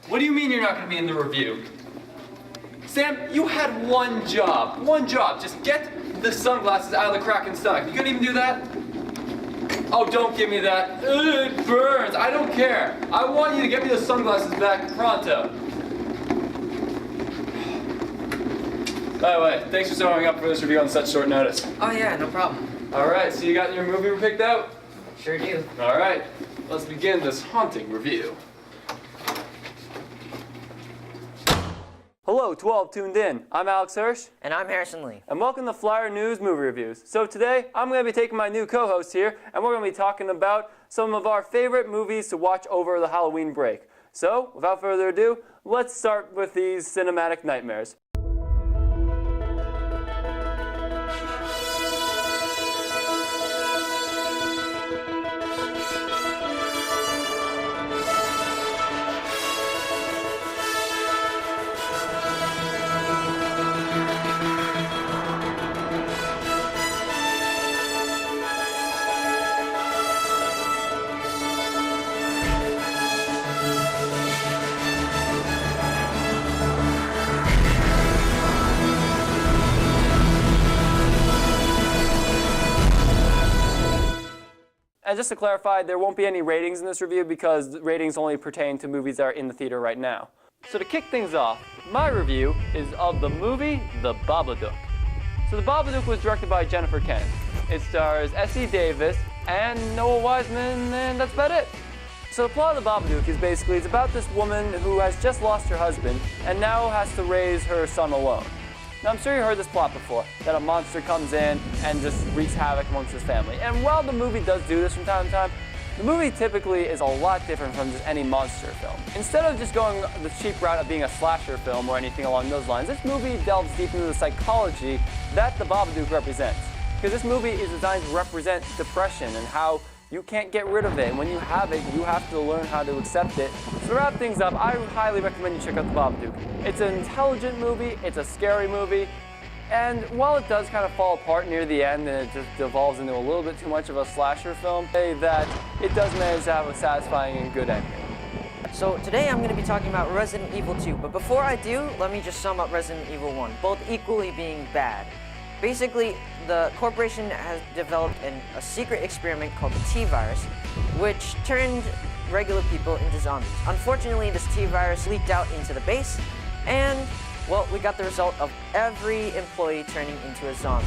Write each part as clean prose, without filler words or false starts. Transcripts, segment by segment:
What do you mean you're not going to be in the review? Sam, you had one job. Just get the sunglasses out of the Kraken's stomach. You couldn't even do that? Oh, don't give me that. Ugh, it burns. I don't care. I want you to get me those sunglasses back pronto. By the way, thanks for showing up for this review on such short notice. Oh yeah, no problem. Alright, so you got your movie picked out? Sure do. Alright, let's begin this haunting review. Hello to all tuned in. I'm Alex Hirsch. And I'm Harrison Lee. And welcome to Flyer News Movie Reviews. So today, I'm going to be taking my new co-host here, and we're going to be talking about some of our favorite movies to watch over the Halloween break. So, without further ado, let's start with these cinematic nightmares. And just to clarify, there won't be any ratings in this review because ratings only pertain to movies that are in the theater right now. So to kick things off, my review is of the movie The Babadook. So The Babadook was directed by Jennifer Kent. It stars Essie Davis and Noah Wiseman, and that's about it. So the plot of The Babadook is basically, it's about this woman who has just lost her husband and now has to raise her son alone. Now, I'm sure you heard this plot before, that a monster comes in and just wreaks havoc amongst his family. And while the movie does do this from time to time, the movie typically is a lot different from just any monster film. Instead of just going the cheap route of being a slasher film or anything along those lines, this movie delves deep into the psychology that the Babadook represents. Because this movie is designed to represent depression and how you can't get rid of it. And when you have it, you have to learn how to accept it. So to wrap things up, I highly recommend you check out The Babadook. It's an intelligent movie, it's a scary movie, and while it does kind of fall apart near the end and it just devolves into a little bit too much of a slasher film, I'd say that it does manage to have a satisfying and good ending. So today I'm going to be talking about Resident Evil 2, but before I do, let me just sum up Resident Evil 1, both equally being bad. Basically, the corporation has developed a secret experiment called the T-Virus, which turned regular people into zombies. Unfortunately, this T-Virus leaked out into the base, and, well, we got the result of every employee turning into a zombie.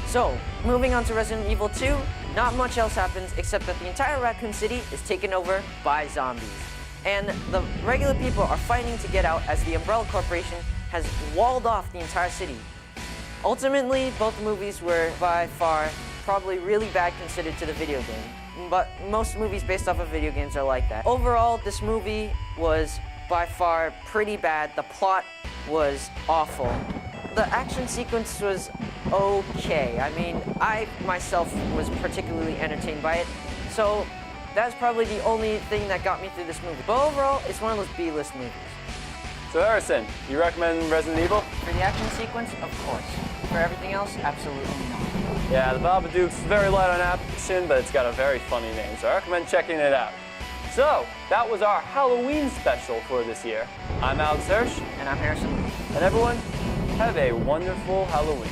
So, moving on to Resident Evil 2, not much else happens except that the entire Raccoon City is taken over by zombies. And the regular people are fighting to get out as the Umbrella Corporation has walled off the entire city. Ultimately, both movies were by far probably really bad considered to the video game, but most movies based off of video games are like that. Overall, this movie was by far pretty bad. The plot was awful. The action sequence was okay. I mean, I myself was particularly entertained by it, so that's probably the only thing that got me through this movie. But overall, it's one of those B-list movies. So Harrison, you recommend Resident Evil? For the action sequence, of course. For everything else, absolutely not. Yeah, The Babadook's very light on action, but it's got a very funny name, so I recommend checking it out. So, that was our Halloween special for this year. I'm Alex Hirsch. And I'm Harrison. And everyone, have a wonderful Halloween.